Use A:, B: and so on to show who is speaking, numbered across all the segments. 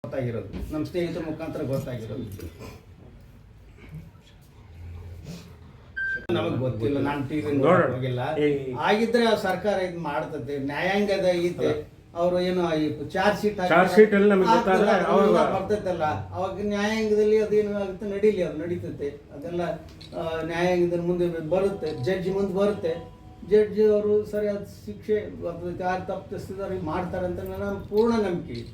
A: ಗೊತ್ತಾಗಿರೋದು, ನಮ್ಮ ಸ್ನೇಹಿತರ ಮುಖಾಂತರ ಗೊತ್ತಾಗಿರೋದು. ನಮಗೆ ಗೊತ್ತಿಲ್ಲ, ನಾನು ಟಿವಿ ನೋಡೋಗಿಲ್ಲ. ಆಗಿದ್ರೆ ಸರ್ಕಾರ ಇದು ಮಾಡ್ತದೆ, ನ್ಯಾಯಾಂಗದ ಐತೆ. ಅವರು ಏನು ಚಾರ್ಜ್ ಶೀಟ್ ಬರ್ತೈತಲ್ಲ, ಅವಾಗ ನ್ಯಾಯಾಂಗದಲ್ಲಿ ಅದೇನು ಆಗುತ್ತೆ ನಡೀಲಿ, ಅದು ನಡೀತೈತೆ. ಅದೆಲ್ಲ ನ್ಯಾಯಾಂಗದ ಮುಂದೆ ಬರುತ್ತೆ, ಜಡ್ಜಿ ಮುಂದೆ ಬರುತ್ತೆ. ಜಡ್ಜಿ ಅವರು ಸರಿಯಾದ ಶಿಕ್ಷೆ ಯಾರು ತಪ್ಪಿಸಿದವ್ರಿಗೆ ಮಾಡ್ತಾರೆ ಅಂತ ನನ್ನ ಪೂರ್ಣ ನಂಬಿಕೆ ಇದೆ.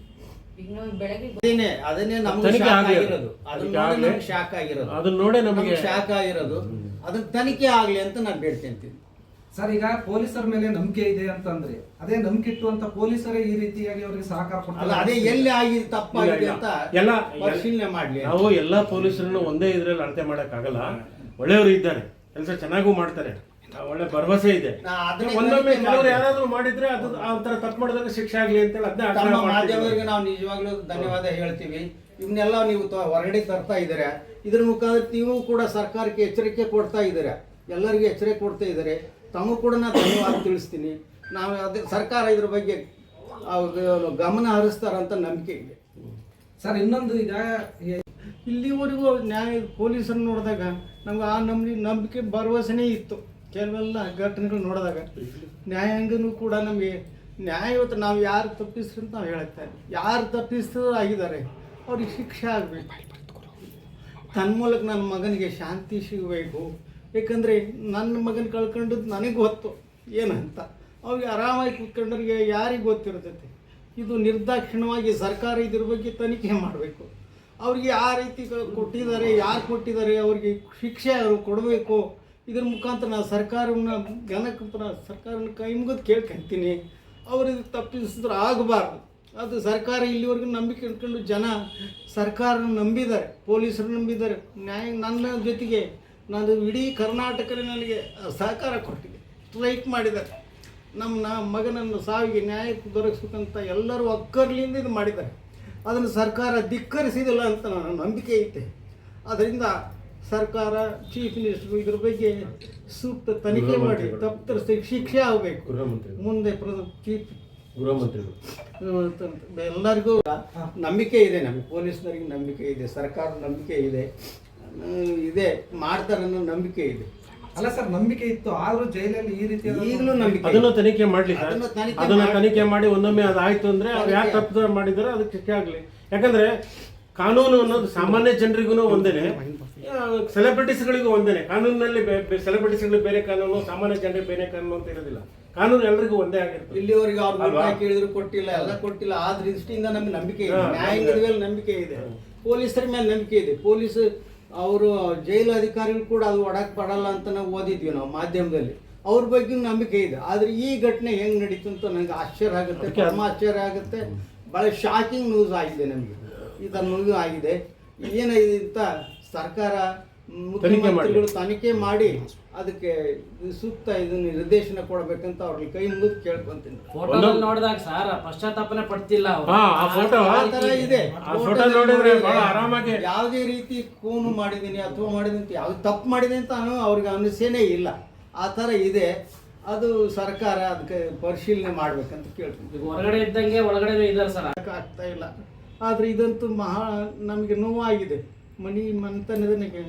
A: ಅದನ್ನೇ ನಮ್ಗೆ ಶಾಕ್ ಆಗಿರೋದು, ಅದನ್ನ ತನಿಖೆ ಆಗ್ಲಿ ಅಂತ ನಾನು ಬೇಡ್ತೇನೆ
B: ಸರ್. ಈಗ ಪೊಲೀಸರ ಮೇಲೆ ನಂಬಿಕೆ ಇದೆ ಅಂತಂದ್ರೆ ಅದೇ ನಂಬಿಕೆ ಇಟ್ಟುವಂತ ಪೊಲೀಸರೇ ಈ ರೀತಿಯಾಗಿ ಅವರಿಗೆ ಸಹಕಾರ ಕೊಡ್ತಾರೆ.
A: ಅದೇ ಎಲ್ಲಿ ಆಗಿದೆ ತಪ್ಪಾಗಿದೆ ಅಂತ ಎಲ್ಲ ಪರಿಶೀಲನೆ ಮಾಡ್ಲಿ.
C: ನಾವು ಎಲ್ಲಾ ಪೊಲೀಸರನ್ನು ಒಂದೇ ಇದ್ರಲ್ಲಿ ಅಳತೆ ಮಾಡಕ್ ಆಗಲ್ಲ. ಒಳ್ಳೆಯವರು ಇದ್ದಾರೆ, ಕೆಲಸ ಚೆನ್ನಾಗೂ ಮಾಡ್ತಾರೆ, ಒಳ್ಳೆ ಭರವಸೆ ಇದೆ. ಒಂದೊಮ್ಮೆ ಕೆಲವರು ಯಾರಾದ್ರೂ ಮಾಡಿದ್ರೆ ಅದು ಆ ತರ ತಪ್ಪು ಮಾಡಿದಾಗ ಶಿಕ್ಷೆ ಆಗ್ಲಿ ಅಂತ ಹೇಳಿ
A: ಮಾಧ್ಯಮರಿಗೆ ನಾವು ನಿಜವಾಗ್ಲೂ ಧನ್ಯವಾದ ಹೇಳ್ತೀವಿ. ಇವನ್ನೆಲ್ಲ ನೀವು ಹೊರಗಡೆ ತರ್ತಾ ಇದ್ದೀರಾ, ಇದ್ರ ಮುಖಾಂತರ ನೀವು ಕೂಡ ಸರ್ಕಾರಕ್ಕೆ ಎಚ್ಚರಿಕೆ ಕೊಡ್ತಾ ಇದ್ದೀರಾ, ಎಲ್ಲರಿಗೂ ಎಚ್ಚರಿಕೆ ಕೊಡ್ತಾ ಇದ್ದಾರೆ. ತಮಗೂ ಕೂಡ ನಾನು ಧನ್ಯವಾದ ತಿಳಿಸ್ತೀನಿ. ನಾವು ಅದೇ ಸರ್ಕಾರ ಇದ್ರ ಬಗ್ಗೆ ಗಮನ ಹರಿಸ್ತಾರಂತ ನಂಬಿಕೆ ಇದೆ
B: ಸರ್. ಇನ್ನೊಂದು ಈಗ
A: ಇಲ್ಲಿವರೆಗೂ ಪೊಲೀಸರನ್ನು ನೋಡಿದಾಗ ನಮ್ಗೆ ಆ ನಂಬಿಕೆ ಭರವಸೆನೇ ಇತ್ತು. ಕೆಲವೆಲ್ಲ ಘಟನೆಗಳು ನೋಡಿದಾಗ ನ್ಯಾಯಾಂಗನೂ ಕೂಡ ನಮಗೆ ಇವತ್ತು ನಾವು ಯಾರು ತಪ್ಪಿಸ್ರು ಅಂತ ನಾವು ಹೇಳ್ತಾ ಇದ್ದೀವಿ. ಯಾರು ತಪ್ಪಿಸ್ರು ಆಗಿದ್ದಾರೆ ಅವ್ರಿಗೆ ಶಿಕ್ಷೆ ಆಗಬೇಕು. ತನ್ಮೂಲಕ ನನ್ನ ಮಗನಿಗೆ ಶಾಂತಿ ಸಿಗಬೇಕು. ಏಕೆಂದರೆ ನನ್ನ ಮಗನ ಕಳ್ಕೊಂಡದ್ದು ನನಗೆ ಗೊತ್ತು ಏನಂತ. ಅವ್ರಿಗೆ ಆರಾಮಾಗಿ ಕೂತ್ಕೊಂಡ್ರಿಗೆ ಯಾರಿಗೆ ಗೊತ್ತಿರ್ತೈತೆ. ಇದು ನಿರ್ದಾಕ್ಷಿಣ್ಯವಾಗಿ ಸರ್ಕಾರ ಇದ್ರ ಬಗ್ಗೆ ತನಿಖೆ ಮಾಡಬೇಕು. ಅವ್ರಿಗೆ ಯಾವ ರೀತಿ ಕೊಟ್ಟಿದ್ದಾರೆ, ಯಾರು ಕೊಟ್ಟಿದ್ದಾರೆ, ಅವ್ರಿಗೆ ಶಿಕ್ಷೆ ಅವರು ಕೊಡಬೇಕು. ಇದ್ರ ಮುಖಾಂತರ ನಾನು ಸರ್ಕಾರನ ಕೈ ಮುಗಿದು ಕೇಳ್ಕೊಂತೀನಿ. ಅವ್ರಿಗೆ ತಪ್ಪಿಸಿದ್ರೆ ಆಗಬಾರ್ದು. ಅದು ಸರ್ಕಾರ ಇಲ್ಲಿವರೆಗೂ ನಂಬಿಕೆ ಇಟ್ಕೊಂಡು ಜನ ಸರ್ಕಾರನ ನಂಬಿದ್ದಾರೆ, ಪೊಲೀಸರು ನಂಬಿದ್ದಾರೆ. ನನ್ನ ಜೊತೆಗೆ ನಾನು ಇಡೀ ಕರ್ನಾಟಕದಲ್ಲಿ ನನಗೆ ಸಹಕಾರ ಕೊಟ್ಟಿದೆ, ಸ್ಟ್ರೈಕ್ ಮಾಡಿದ್ದಾರೆ. ನಮ್ಮ ಮಗನನ್ನು ಸಾವಿಗೆ ನ್ಯಾಯಕ್ಕೆ ದೊರಕಿಸ್ಬೇಕಂತ ಎಲ್ಲರೂ ಒಕ್ಕರ್ಲಿಂದ ಇದು ಮಾಡಿದ್ದಾರೆ. ಅದನ್ನು ಸರ್ಕಾರ ಧಿಕ್ಕರಿಸಿದಿಲ್ಲ ಅಂತ ನನ್ನ ನಂಬಿಕೆ ಐತೆ. ಅದರಿಂದ ಸರ್ಕಾರ, ಚೀಫ್ ಮಿನಿಸ್ಟರ್ ಇದ್ರ ಬಗ್ಗೆ ಸೂಕ್ತ ತನಿಖೆ ಮಾಡಿ ತಪ್ಪಿತಸ್ಥರಿಗೆ ಶಿಕ್ಷೆ ಆಗಬೇಕು. ಮುಂದೆ ಚೀಫ್ ಗೃಹ ಮಂತ್ರಿಗಳು ಎಲ್ಲರಿಗೂ ನಂಬಿಕೆ ಇದೆ, ನಮಗೆ ಪೊಲೀಸ್ನವ್ರಿಗೆ ನಂಬಿಕೆ ಇದೆ, ಸರ್ಕಾರದ ನಂಬಿಕೆ ಇದೆ, ಮಾಡ್ತಾರೆ ಅನ್ನೋ ನಂಬಿಕೆ ಇದೆ.
B: ಅಲ್ಲ ಸರ್, ನಂಬಿಕೆ ಇತ್ತು, ಆದ್ರೂ ಜೈಲಲ್ಲಿ ಈ ರೀತಿ
A: ಈಗಲೂ ನಂಬಿಕೆ.
C: ಅದನ್ನು ತನಿಖೆ ಮಾಡಲಿ, ಅದನ್ನ ತನಿಖೆ ಮಾಡಿ ಒಂದೊಮ್ಮೆ ಅದಾಯ್ತು ಅಂದ್ರೆ ಅವ್ರು ಯಾರು ತಪ್ಪು ಮಾಡಿದಾರೆ ಅದಕ್ಕೆ ಶಿಕ್ಷೆ ಆಗಲಿ. ಯಾಕಂದ್ರೆ ಕಾನೂನು ಅನ್ನೋದು ಸಾಮಾನ್ಯ ಜನರಿಗೂ ಒಂದೇನೆ, ಸೆಲೆಬ್ರಿಟೀಸ್ಗಳಿಗೂ ಒಂದೇನೆ. ಕಾನೂನಿನಲ್ಲಿ ಸೆಲೆಬ್ರಿಟೀಸ್ಗಳಿಗೆ ಬೇರೆ ಕಾನೂನು, ಸಾಮಾನ್ಯ ಜನರಿಗೆ ಬೇರೆ ಕಾನೂನು ಅಂತ ಇರೋದಿಲ್ಲ. ಕಾನೂನು ಎಲ್ಲರಿಗೂ ಒಂದೇ ಆಗಿರ್ತದೆ.
A: ಇಲ್ಲಿವರೆಗೆ ಅವ್ರು ಕೇಳಿದ್ರು ಕೊಟ್ಟಿಲ್ಲ, ಎಲ್ಲ ಕೊಟ್ಟಿಲ್ಲ. ಆ ದೃಷ್ಟಿಯಿಂದ ನಮ್ಗೆ ನಂಬಿಕೆ ಇದೆ, ನ್ಯಾಯಾಂಗದ ಮೇಲೆ ನಂಬಿಕೆ ಇದೆ, ಪೊಲೀಸರ ಮೇಲೆ ನಂಬಿಕೆ ಇದೆ. ಪೊಲೀಸ್ ಅವರು ಜೈಲು ಅಧಿಕಾರಿಗಳು ಕೂಡ ಅದು ಒಡಕ್ ಪಡಲ್ಲ ಅಂತ ನಾವು ಓದಿದ್ವಿ ನಾವು ಮಾಧ್ಯಮದಲ್ಲಿ. ಅವ್ರ ಬಗ್ಗೆ ನಂಬಿಕೆ ಇದೆ. ಆದರೆ ಈ ಘಟನೆ ಹೆಂಗೆ ನಡೀತು ಅಂತ ನನಗೆ ಆಶ್ಚರ್ಯ ಆಗುತ್ತೆ, ಪರಮ ಆಶ್ಚರ್ಯ ಆಗುತ್ತೆ. ಭಾಳ ಶಾಕಿಂಗ್ ನ್ಯೂಸ್ ಆಗಿದೆ ನಮಗೆ. ಇದನ್ನು ಆಗಿದೆ ಏನಿದೆ ಅಂತ ಸರ್ಕಾರ ಮುಖ್ಯಮಂತ್ರಿಗಳು ತನಿಖೆ ಮಾಡಿ ಅದಕ್ಕೆ ಸೂಕ್ತ ಇದನ್ನು ನಿರ್ದೇಶನ ಕೊಡಬೇಕಂತ ಅವ್ರಿಗೆ ಕೈ ಮುಗಿದು ಕೇಳ್ಕೊಂತೀನಿ.
D: ನೋಡಿದಾಗ ಸರ್ ಪಶ್ಚಾತ್ತಾಪನೆ ಪಡ್ತಿಲ್ಲ.
A: ಇದೆ
C: ಆರಾಮಾಗಿ
A: ಯಾವುದೇ ರೀತಿ ಕೂನು ಮಾಡಿದ್ದೀನಿ ಅಥವಾ ಮಾಡಿದಂತ ಯಾವ್ದು ತಪ್ಪು ಮಾಡಿದೆ ಅಂತ ಅವ್ರಿಗೆ ಅನಿಸೇನೇ ಇಲ್ಲ. ಆ ಥರ ಇದೆ. ಅದು ಸರ್ಕಾರ ಅದಕ್ಕೆ ಪರಿಶೀಲನೆ ಮಾಡ್ಬೇಕಂತ ಕೇಳ್ತೀನಿ.
D: ಹೊರಗಡೆ ಇದ್ದಂಗೆ ಒಳಗಡೆ ಇದ್ದಾರೆ ಸರ್,
A: ಆಗ್ತಾ ಇಲ್ಲ. ಆದರೆ ಇದಂತೂ ನಮಗೆ ನೋವಾಗಿದೆ. ಮನೆತನದನಿಗೆ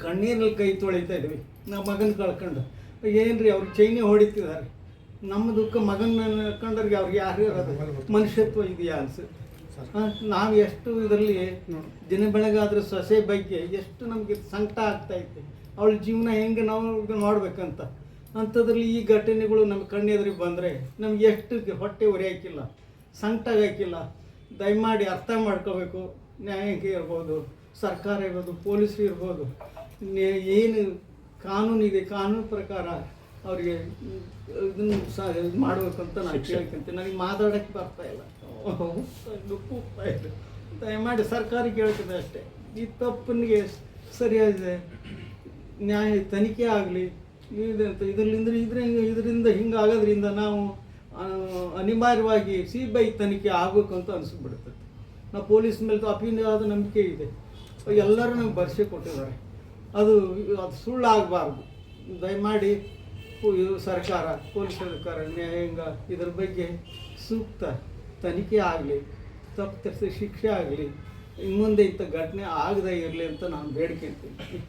A: ಕಣ್ಣೀರಲ್ಲಿ ಕೈ ತೊಳಿತಾ ಇದ್ವಿ. ನಮ್ಮ ಮಗನ ಕಳ್ಕೊಂಡು ಏನ್ರಿ ಅವ್ರು ಚೈನೆ ಹೊಡಿತಿದ್ದಾರೆ. ನಮ್ಮ ದುಃಖ ಮಗನ ಕಂಡ್ರಿಗೆ ಅವ್ರಿಗೆ ಯಾರು ಮನುಷ್ಯತ್ವ ಇದೆಯಾ ಅನ್ಸುತ್ತೆ. ನಾವು ಎಷ್ಟು ಇದರಲ್ಲಿ ದಿನ ಬೆಳಗಾದ್ರೆ ಸೊಸೆ ಬಗ್ಗೆ ಎಷ್ಟು ನಮಗೆ ಸಂಕಟ ಆಗ್ತಾ ಇತ್ತು. ಅವಳ ಜೀವನ ಹೆಂಗೆ ನಾವು ನೋಡ್ಬೇಕಂತ. ಅಂಥದ್ರಲ್ಲಿ ಈ ಘಟನೆಗಳು ನಮ್ಮ ಕಣ್ಣೆದುರಿಗೆ ಬಂದರೆ ನಮ್ಗೆ ಎಷ್ಟು ಹೊಟ್ಟೆ ಉರಿಯಾಕಿಲ್ಲ, ಸಂಕಟ ಹಾಕಿಲ್ಲ. ದಯಮಾಡಿ ಅರ್ಥ ಮಾಡ್ಕೋಬೇಕು. ನ್ಯಾಯಾಂಗ ಇರ್ಬೋದು, ಸರ್ಕಾರ ಇರ್ಬೋದು, ಪೊಲೀಸರು ಇರ್ಬೋದು, ಏನು ಕಾನೂನಿದೆ ಕಾನೂನು ಪ್ರಕಾರ ಅವರಿಗೆ ಇದನ್ನು ಇದು ಮಾಡಬೇಕು ಅಂತ ನಾನು ಕೇಳ್ಕೊಂತೀನಿ. ನನಗೆ ಮಾತಾಡೋಕ್ಕೆ ಬರ್ತಾ ಇಲ್ಲ, ದುಃಖ ಹೋಗ್ತಾ ಇದೆ. ದಯಮಾಡಿ ಸರ್ಕಾರಕ್ಕೆ ಹೇಳ್ತದೆ ಅಷ್ಟೇ, ಈ ತಪ್ಪನಿಗೆ ಸರಿಯಾಗಿದೆ ನ್ಯಾಯ ತನಿಖೆ ಆಗಲಿ. ಇದರಿಂದ ಹಿಂಗಾಗೋದ್ರಿಂದ ನಾವು ಅನಿವಾರ್ಯವಾಗಿ CBI ತನಿಖೆ ಆಗಬೇಕು ಅಂತ ಅನಿಸ್ಬಿಡ್ತದೆ. ನಾವು ಪೊಲೀಸ್ ಮೇಲೆ ಅಪಿಯಾದ ನಂಬಿಕೆ ಇದೆ. ಎಲ್ಲರೂ ನಮ್ಗೆ ಭರವಸೆ ಕೊಟ್ಟಿದ್ದಾರೆ. ಅದು ಸುಳ್ಳಾಗಬಾರ್ದು. ದಯಮಾಡಿ ಸರ್ಕಾರ, ಪೊಲೀಸ್ ಸರ್ಕಾರ, ನ್ಯಾಯಾಂಗ ಇದ್ರ ಬಗ್ಗೆ ಸೂಕ್ತ ತನಿಖೆ ಆಗಲಿ. ತಪ್ಪಿತಸ್ಥರಿಗೆ ಶಿಕ್ಷೆ ಆಗಲಿ, ಮುಂದೆ ಇಂಥ ಘಟನೆ ಆಗದೇ ಇರಲಿ ಅಂತ ನಾನು ಬೇಡ್ಕೊಳ್ತೀನಿ.